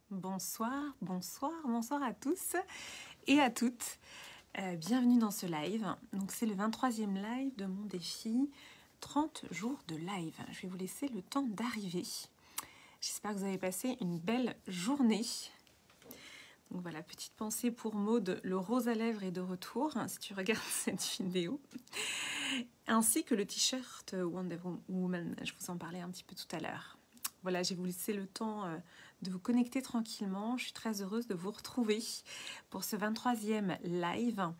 Bonsoir, bonsoir, bonsoir à tous et à toutes. Bienvenue dans ce live. Donc c'est le 23e live de mon défi 30 jours de live. Je vais vous laisser le temps d'arriver. J'espère que vous avez passé une belle journée. Donc voilà, petite pensée pour Maud, le rose à lèvres est de retour, si tu regardes cette vidéo. Ainsi que le t-shirt Wonder Woman, je vous en parlais un petit peu tout à l'heure. Voilà, je vais vous laisser le temps de vous connecter tranquillement. Je suis très heureuse de vous retrouver pour ce 23e live.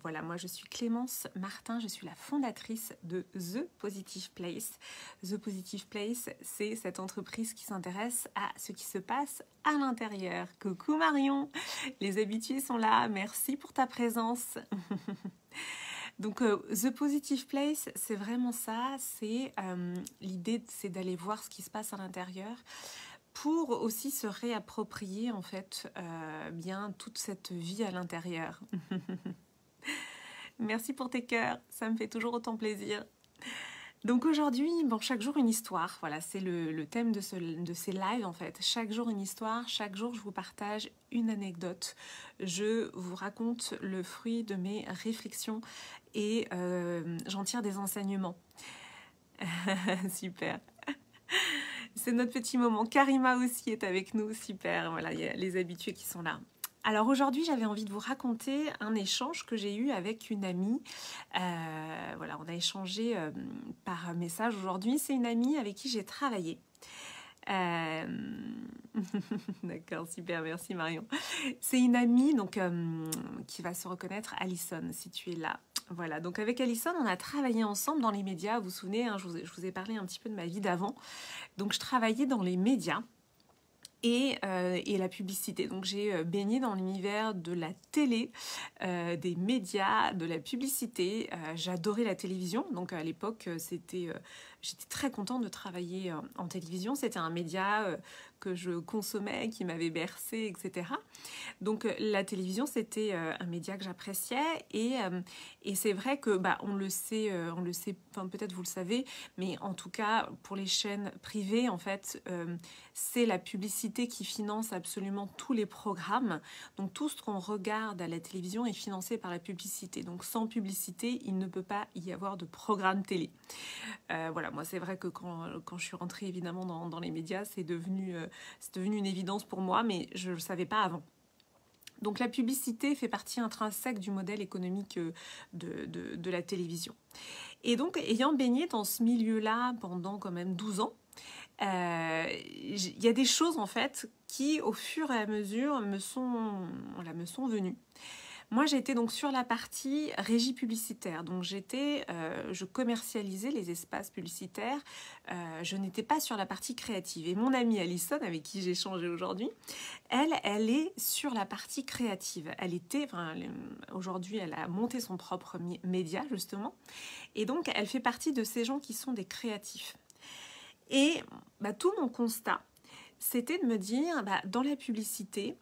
Voilà, moi je suis Clémence Martin, je suis la fondatrice de The Positive Place. The Positive Place, c'est cette entreprise qui s'intéresse à ce qui se passe à l'intérieur. Coucou Marion, les habitués sont là, merci pour ta présence. Donc The Positive Place, c'est vraiment ça, c'est l'idée, c'est d'aller voir ce qui se passe à l'intérieur pour aussi se réapproprier en fait bien toute cette vie à l'intérieur. Merci pour tes cœurs, ça me fait toujours autant plaisir. Donc aujourd'hui, bon, chaque jour une histoire, voilà, c'est le thème de ces lives en fait. Chaque jour une histoire, chaque jour je vous partage une anecdote. Je vous raconte le fruit de mes réflexions et j'en tire des enseignements. Super. C'est notre petit moment. Karima aussi est avec nous, super. Voilà, il y a les habitués qui sont là. Alors aujourd'hui, j'avais envie de vous raconter un échange que j'ai eu avec une amie. Voilà, on a échangé par message aujourd'hui. C'est une amie avec qui j'ai travaillé. D'accord, super, merci Marion. C'est une amie donc, qui va se reconnaître, Alison, si tu es là. Voilà, donc avec Alison, on a travaillé ensemble dans les médias. Vous vous souvenez, hein, je vous ai parlé un petit peu de ma vie d'avant. Donc je travaillais dans les médias. Et la publicité. Donc j'ai baigné dans l'univers de la télé, des médias, de la publicité. J'adorais la télévision. Donc à l'époque, j'étais très contente de travailler en télévision. C'était un média que je consommais, qui m'avait bercée, etc. Donc la télévision, c'était un média que j'appréciais et c'est vrai que on le sait, enfin peut-être vous le savez, mais en tout cas pour les chaînes privées, en fait, c'est la publicité qui finance absolument tous les programmes. Donc tout ce qu'on regarde à la télévision est financé par la publicité. Donc sans publicité, il ne peut pas y avoir de programme télé. Voilà, moi c'est vrai que quand je suis rentrée évidemment dans les médias, c'est devenu une évidence pour moi, mais je ne le savais pas avant. Donc la publicité fait partie intrinsèque du modèle économique de la télévision. Et donc, ayant baigné dans ce milieu-là pendant quand même 12 ans, il y a des choses en fait qui, au fur et à mesure, me sont venues. Moi, j'étais donc sur la partie régie publicitaire. Donc, je commercialisais les espaces publicitaires. Je n'étais pas sur la partie créative. Et mon amie Alison, avec qui j'ai échangé aujourd'hui, elle est sur la partie créative. Aujourd'hui, elle a monté son propre média, justement. Et donc, elle fait partie de ces gens qui sont des créatifs. Et tout mon constat, c'était de me dire, dans la publicité,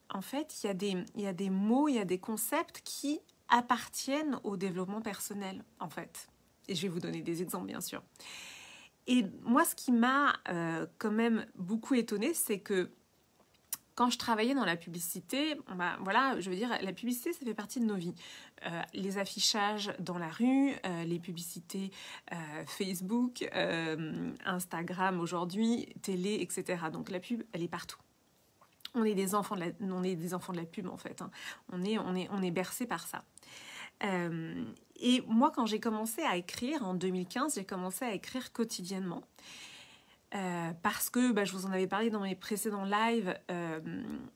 en fait, il y a des mots, il y a des concepts qui appartiennent au développement personnel, en fait. Et je vais vous donner des exemples, bien sûr. Et moi, ce qui m'a quand même beaucoup étonnée, c'est que quand je travaillais dans la publicité, voilà, je veux dire, la publicité, ça fait partie de nos vies. Les affichages dans la rue, les publicités Facebook, Instagram aujourd'hui, télé, etc. Donc la pub, elle est partout. On est des enfants de la pub en fait. Hein. On est bercé par ça. Et moi, quand j'ai commencé à écrire en 2015, j'ai commencé à écrire quotidiennement. Parce que je vous en avais parlé dans mes précédents lives,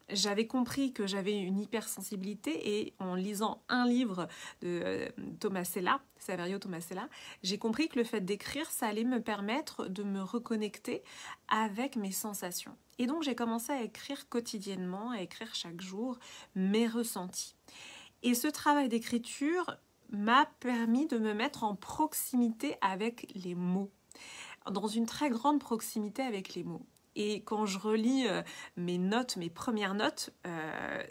j'avais compris que j'avais une hypersensibilité et en lisant un livre de Tomasella, Saverio Tomasella, j'ai compris que le fait d'écrire, ça allait me permettre de me reconnecter avec mes sensations. Et donc j'ai commencé à écrire quotidiennement, à écrire chaque jour mes ressentis. Et ce travail d'écriture m'a permis de me mettre en proximité avec les mots. Dans une très grande proximité avec les mots. Et quand je relis mes notes, mes premières notes,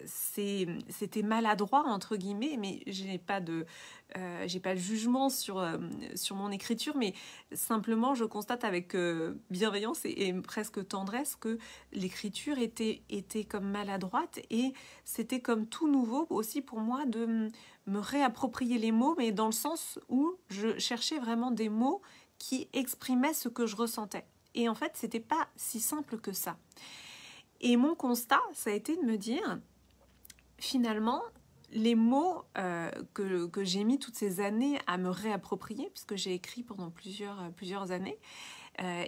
c'était maladroit entre guillemets, mais j'ai pas de jugement sur mon écriture, mais simplement je constate avec bienveillance et presque tendresse que l'écriture était comme maladroite, et c'était comme tout nouveau aussi pour moi de me réapproprier les mots, mais dans le sens où je cherchais vraiment des mots qui exprimaient ce que je ressentais. Et en fait, c'était pas si simple que ça. Et mon constat, ça a été de me dire, finalement, les mots que j'ai mis toutes ces années à me réapproprier, puisque j'ai écrit pendant plusieurs années,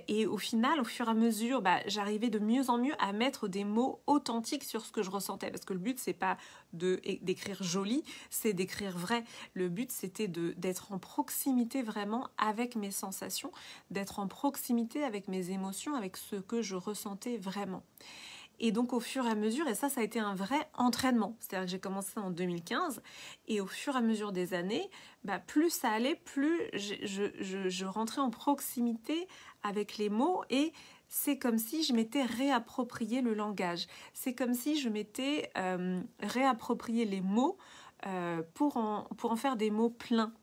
et au final, au fur et à mesure, j'arrivais de mieux en mieux à mettre des mots authentiques sur ce que je ressentais. Parce que le but, c'est pas d'écrire joli, c'est d'écrire vrai. Le but, c'était d'être en proximité vraiment avec mes sensations, d'être en proximité avec mes émotions, avec ce que je ressentais vraiment. Et donc au fur et à mesure, et ça a été un vrai entraînement, c'est-à-dire que j'ai commencé en 2015, et au fur et à mesure des années, plus ça allait, plus je rentrais en proximité avec les mots, et c'est comme si je m'étais réapproprié le langage, c'est comme si je m'étais réapproprié les mots pour en faire des mots pleins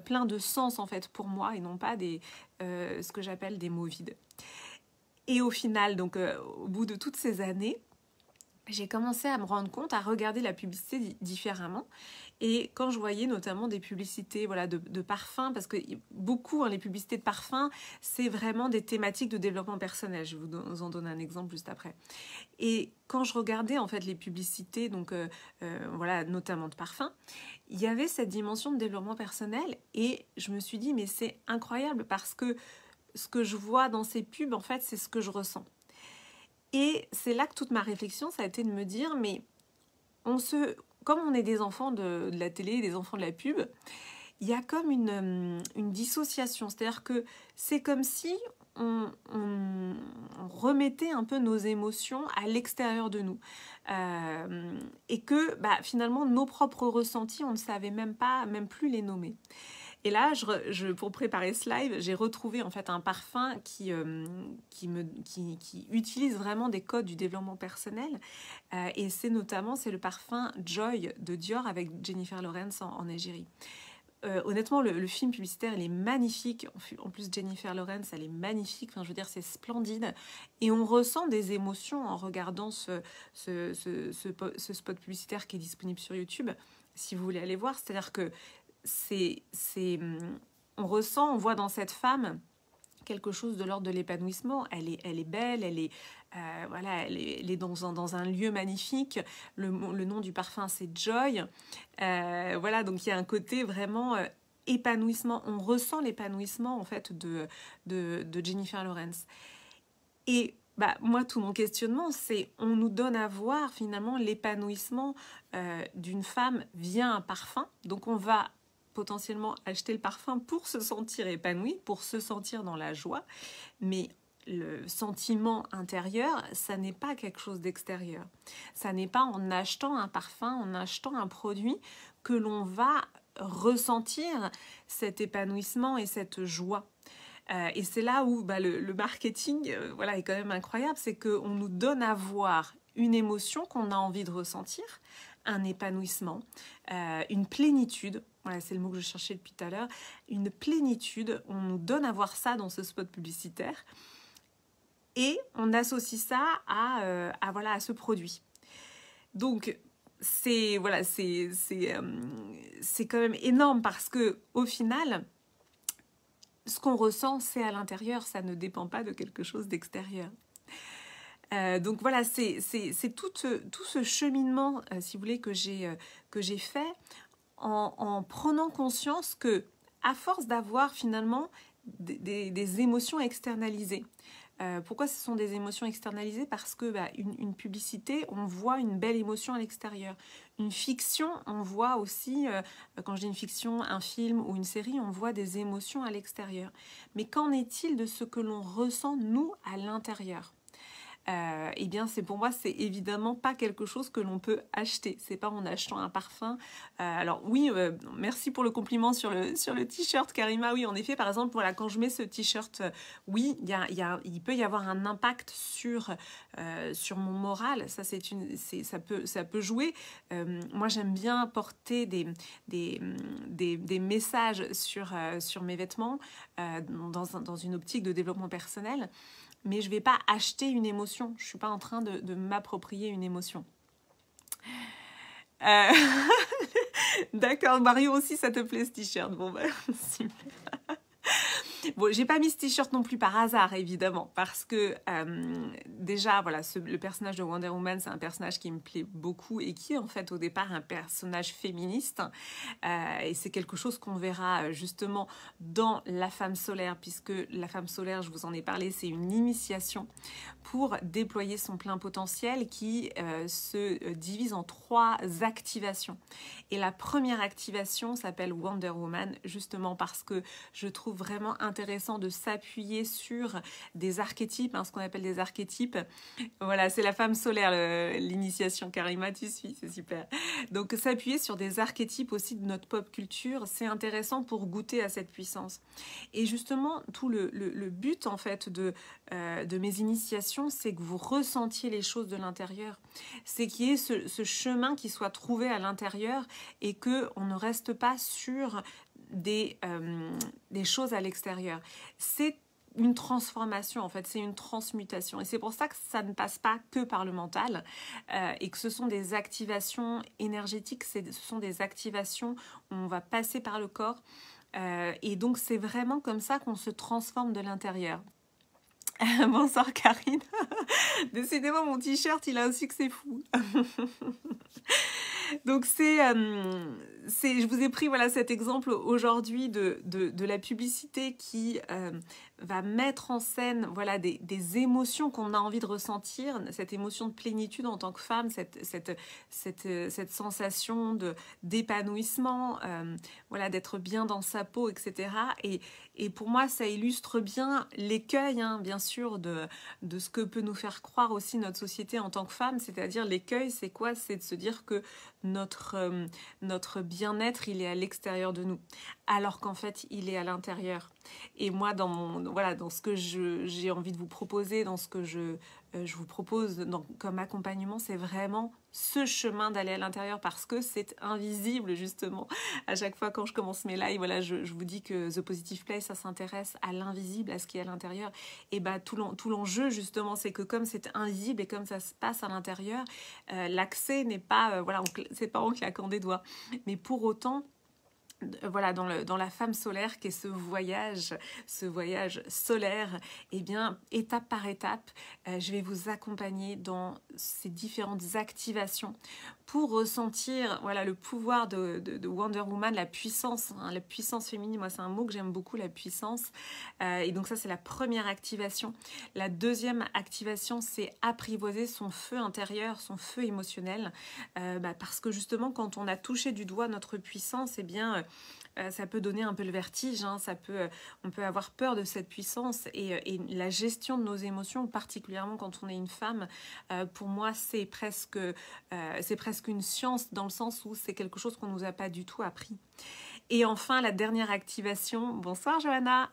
pleins de sens en fait pour moi, et non pas ce que j'appelle des mots vides. Et au final, donc au bout de toutes ces années, j'ai commencé à me rendre compte, à regarder la publicité différemment. Et quand je voyais notamment des publicités de parfums, parce que beaucoup, les publicités de parfums, c'est vraiment des thématiques de développement personnel. Je vais vous en donner un exemple juste après. Et quand je regardais en fait les publicités, donc notamment de parfums, il y avait cette dimension de développement personnel, et je me suis dit, mais c'est incroyable, parce que ce que je vois dans ces pubs, en fait, c'est ce que je ressens. Et c'est là que toute ma réflexion, ça a été de me dire, mais comme on est des enfants de la télé, des enfants de la pub, il y a comme une dissociation. C'est-à-dire que c'est comme si on remettait un peu nos émotions à l'extérieur de nous. Et que finalement, nos propres ressentis, on ne savait même plus les nommer. Et là, pour préparer ce live, j'ai retrouvé en fait un parfum qui utilise vraiment des codes du développement personnel. Et c'est le parfum Joy de Dior avec Jennifer Lawrence en égérie. Honnêtement, le film publicitaire, il est magnifique. En plus, Jennifer Lawrence, elle est magnifique. Enfin, je veux dire, c'est splendide. Et on ressent des émotions en regardant ce spot publicitaire qui est disponible sur YouTube, si vous voulez aller voir. C'est-à-dire que on ressent, on voit dans cette femme quelque chose de l'ordre de l'épanouissement. Elle est belle, elle est dans un lieu magnifique. Le nom du parfum, c'est Joy. Donc il y a un côté vraiment épanouissement. On ressent l'épanouissement en fait de Jennifer Lawrence. Et moi, tout mon questionnement, c'est on nous donne à voir finalement l'épanouissement d'une femme via un parfum. Donc on va potentiellement acheter le parfum pour se sentir épanoui, pour se sentir dans la joie, mais le sentiment intérieur, ça n'est pas quelque chose d'extérieur. Ça n'est pas en achetant un parfum, en achetant un produit que l'on va ressentir cet épanouissement et cette joie. Et c'est là où le marketing est quand même incroyable, c'est qu'on nous donne à voir une émotion qu'on a envie de ressentir, un épanouissement, une plénitude. Voilà, c'est le mot que je cherchais depuis tout à l'heure. Une plénitude, on nous donne à voir ça dans ce spot publicitaire. Et on associe ça à ce produit. Donc, c'est quand même énorme, parce que au final, ce qu'on ressent, c'est à l'intérieur, ça ne dépend pas de quelque chose d'extérieur. Donc voilà, c'est tout ce cheminement, si vous voulez, que j'ai fait en prenant conscience que, à force d'avoir finalement des émotions externalisées. Pourquoi ce sont des émotions externalisées? Parce que une publicité, on voit une belle émotion à l'extérieur. Une fiction, on voit aussi, quand je dis une fiction, un film ou une série, on voit des émotions à l'extérieur. Mais qu'en est-il de ce que l'on ressent, nous, à l'intérieur? eh bien c'est pour moi c'est évidemment pas quelque chose que l'on peut acheter. C'est pas en achetant un parfum. Alors oui, merci pour le compliment sur le t-shirt Karima. Oui, en effet, par exemple, voilà, quand je mets ce t-shirt, oui, il peut y avoir un impact sur mon moral. Ça ça peut jouer. Moi j'aime bien porter des messages sur mes vêtements dans une optique de développement personnel, mais je ne vais pas acheter une émotion. Je ne suis pas en train de m'approprier une émotion. D'accord, Mario aussi, ça te plaît ce t-shirt. Bon, bah, super. Bon, j'ai pas mis ce t-shirt non plus par hasard, évidemment, parce que déjà, voilà, le personnage de Wonder Woman, c'est un personnage qui me plaît beaucoup et qui est en fait au départ un personnage féministe. Et c'est quelque chose qu'on verra justement dans La Femme Solaire, puisque La Femme Solaire, je vous en ai parlé, c'est une initiation pour déployer son plein potentiel qui se divise en 3 activations. Et la première activation s'appelle Wonder Woman, justement parce que je trouve vraiment intéressant de s'appuyer sur des archétypes, ce qu'on appelle des archétypes. Voilà, c'est La Femme Solaire, l'initiation. Karima, tu suis, c'est super. Donc s'appuyer sur des archétypes aussi de notre pop culture, c'est intéressant pour goûter à cette puissance. Et justement, tout le but en fait de mes initiations, c'est que vous ressentiez les choses de l'intérieur. C'est qu'il y ait ce chemin qui soit trouvé à l'intérieur et qu'on ne reste pas sur des choses à l'extérieur. C'est une transformation en fait, c'est une transmutation et c'est pour ça que ça ne passe pas que par le mental et que ce sont des activations énergétiques, ce sont des activations où on va passer par le corps et donc c'est vraiment comme ça qu'on se transforme de l'intérieur. Bonsoir Karine. Décidément mon t-shirt il a un succès fou. Donc je vous ai pris voilà, cet exemple aujourd'hui de la publicité qui va mettre en scène voilà, des émotions qu'on a envie de ressentir, cette émotion de plénitude en tant que femme, cette sensation d'épanouissement, voilà, d'être bien dans sa peau, etc. Et pour moi, ça illustre bien l'écueil, bien sûr, de ce que peut nous faire croire aussi notre société en tant que femme, c'est-à-dire l'écueil, c'est quoi? C'est de se dire que notre bien-être, il est à l'extérieur de nous, alors qu'en fait, il est à l'intérieur. Et moi, dans ce que j'ai envie de vous proposer, dans ce que je vous propose comme accompagnement, c'est vraiment ce chemin d'aller à l'intérieur parce que c'est invisible justement. À chaque fois quand je commence mes lives, voilà, je vous dis que The Positive Place, ça s'intéresse à l'invisible, à ce qui est à l'intérieur. Et bah tout l'enjeu justement, c'est que comme c'est invisible et comme ça se passe à l'intérieur, l'accès n'est pas, voilà, c'est pas en claquant des doigts. Mais pour autant, voilà, dans La Femme Solaire, qui est ce voyage solaire, eh bien, étape par étape, je vais vous accompagner dans ces différentes activations pour ressentir voilà, le pouvoir de Wonder Woman, la puissance féminine. Moi, c'est un mot que j'aime beaucoup, la puissance. Et donc ça, c'est la première activation. La deuxième activation, c'est apprivoiser son feu intérieur, son feu émotionnel. Parce que justement, quand on a touché du doigt notre puissance, eh bien, ça peut donner un peu le vertige, on peut avoir peur de cette puissance et la gestion de nos émotions, particulièrement quand on est une femme, pour moi c'est presque une science dans le sens où c'est quelque chose qu'on ne nous a pas du tout appris. Et enfin, la dernière activation, bonsoir Johanna,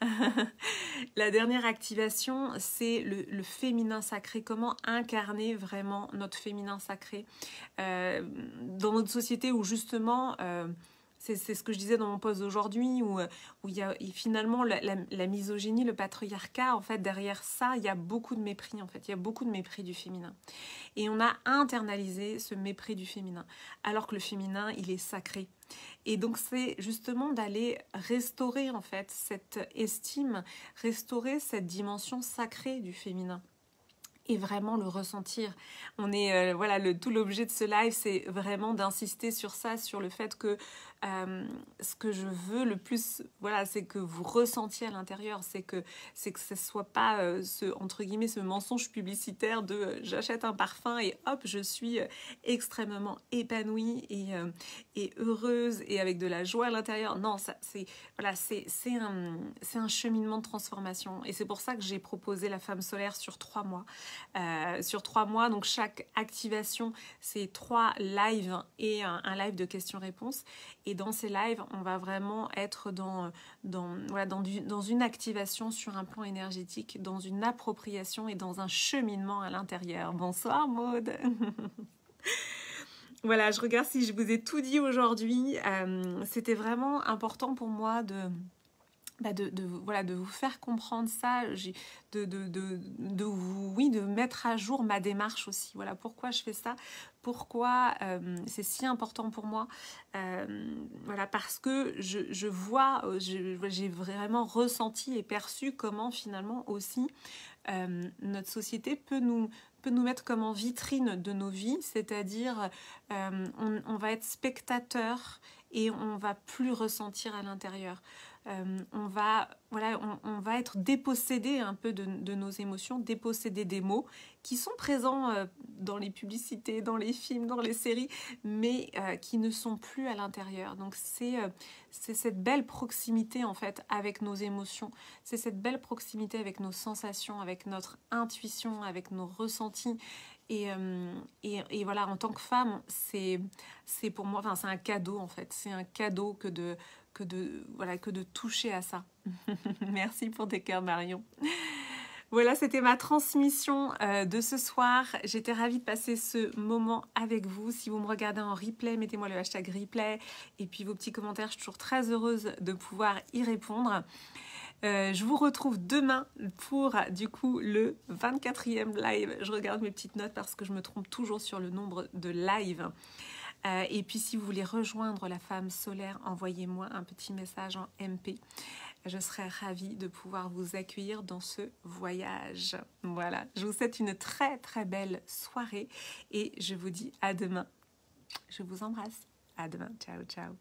la dernière activation, c'est le féminin sacré, comment incarner vraiment notre féminin sacré dans notre société où justement... c'est ce que je disais dans mon post d'aujourd'hui, où il y a finalement la misogynie, le patriarcat, en fait, derrière ça, il y a beaucoup de mépris, en fait. Il y a beaucoup de mépris du féminin. Et on a internalisé ce mépris du féminin, alors que le féminin, il est sacré. Et donc, c'est justement d'aller restaurer, en fait, cette estime, restaurer cette dimension sacrée du féminin. Et vraiment le ressentir. On est voilà, tout l'objet de ce live, c'est vraiment d'insister sur ça, sur le fait que ce que je veux le plus, voilà, c'est que vous ressentiez à l'intérieur, c'est que ce soit pas entre guillemets ce mensonge publicitaire de j'achète un parfum et hop, je suis extrêmement épanouie et heureuse et avec de la joie à l'intérieur. Non, ça c'est voilà, c'est un cheminement de transformation et c'est pour ça que j'ai proposé La Femme Solaire sur 3 mois. sur 3 mois. Donc chaque activation, c'est 3 lives et un live de questions-réponses. Et dans ces lives, on va vraiment être dans une activation sur un plan énergétique, dans une appropriation et dans un cheminement à l'intérieur. Bonsoir Maude. Voilà, je regarde si je vous ai tout dit aujourd'hui. C'était vraiment important pour moi de vous faire comprendre ça, de mettre à jour ma démarche aussi. Voilà pourquoi je fais ça, pourquoi c'est si important pour moi. Voilà, parce que je vois, j'ai vraiment ressenti et perçu comment finalement aussi notre société peut nous mettre comme en vitrine de nos vies, c'est-à-dire on va être spectateur et on va plus ressentir à l'intérieur. On va être dépossédé un peu de nos émotions, dépossédé des mots qui sont présents dans les publicités, dans les films, dans les séries, mais qui ne sont plus à l'intérieur. Donc c'est cette belle proximité en fait avec nos émotions, c'est cette belle proximité avec nos sensations, avec notre intuition, avec nos ressentis. Et voilà, en tant que femme, c'est pour moi, enfin, c'est un cadeau en fait, c'est un cadeau que de toucher à ça. Merci pour tes cœurs, Marion. Voilà, c'était ma transmission de ce soir. J'étais ravie de passer ce moment avec vous. Si vous me regardez en replay, mettez-moi le hashtag replay et puis vos petits commentaires. Je suis toujours très heureuse de pouvoir y répondre. Je vous retrouve demain pour du coup le 24e live. Je regarde mes petites notes parce que je me trompe toujours sur le nombre de lives. Et puis si vous voulez rejoindre la femme solaire, envoyez-moi un petit message en MP. Je serai ravie de pouvoir vous accueillir dans ce voyage. Voilà, je vous souhaite une très très belle soirée et je vous dis à demain. Je vous embrasse. À demain. Ciao, ciao.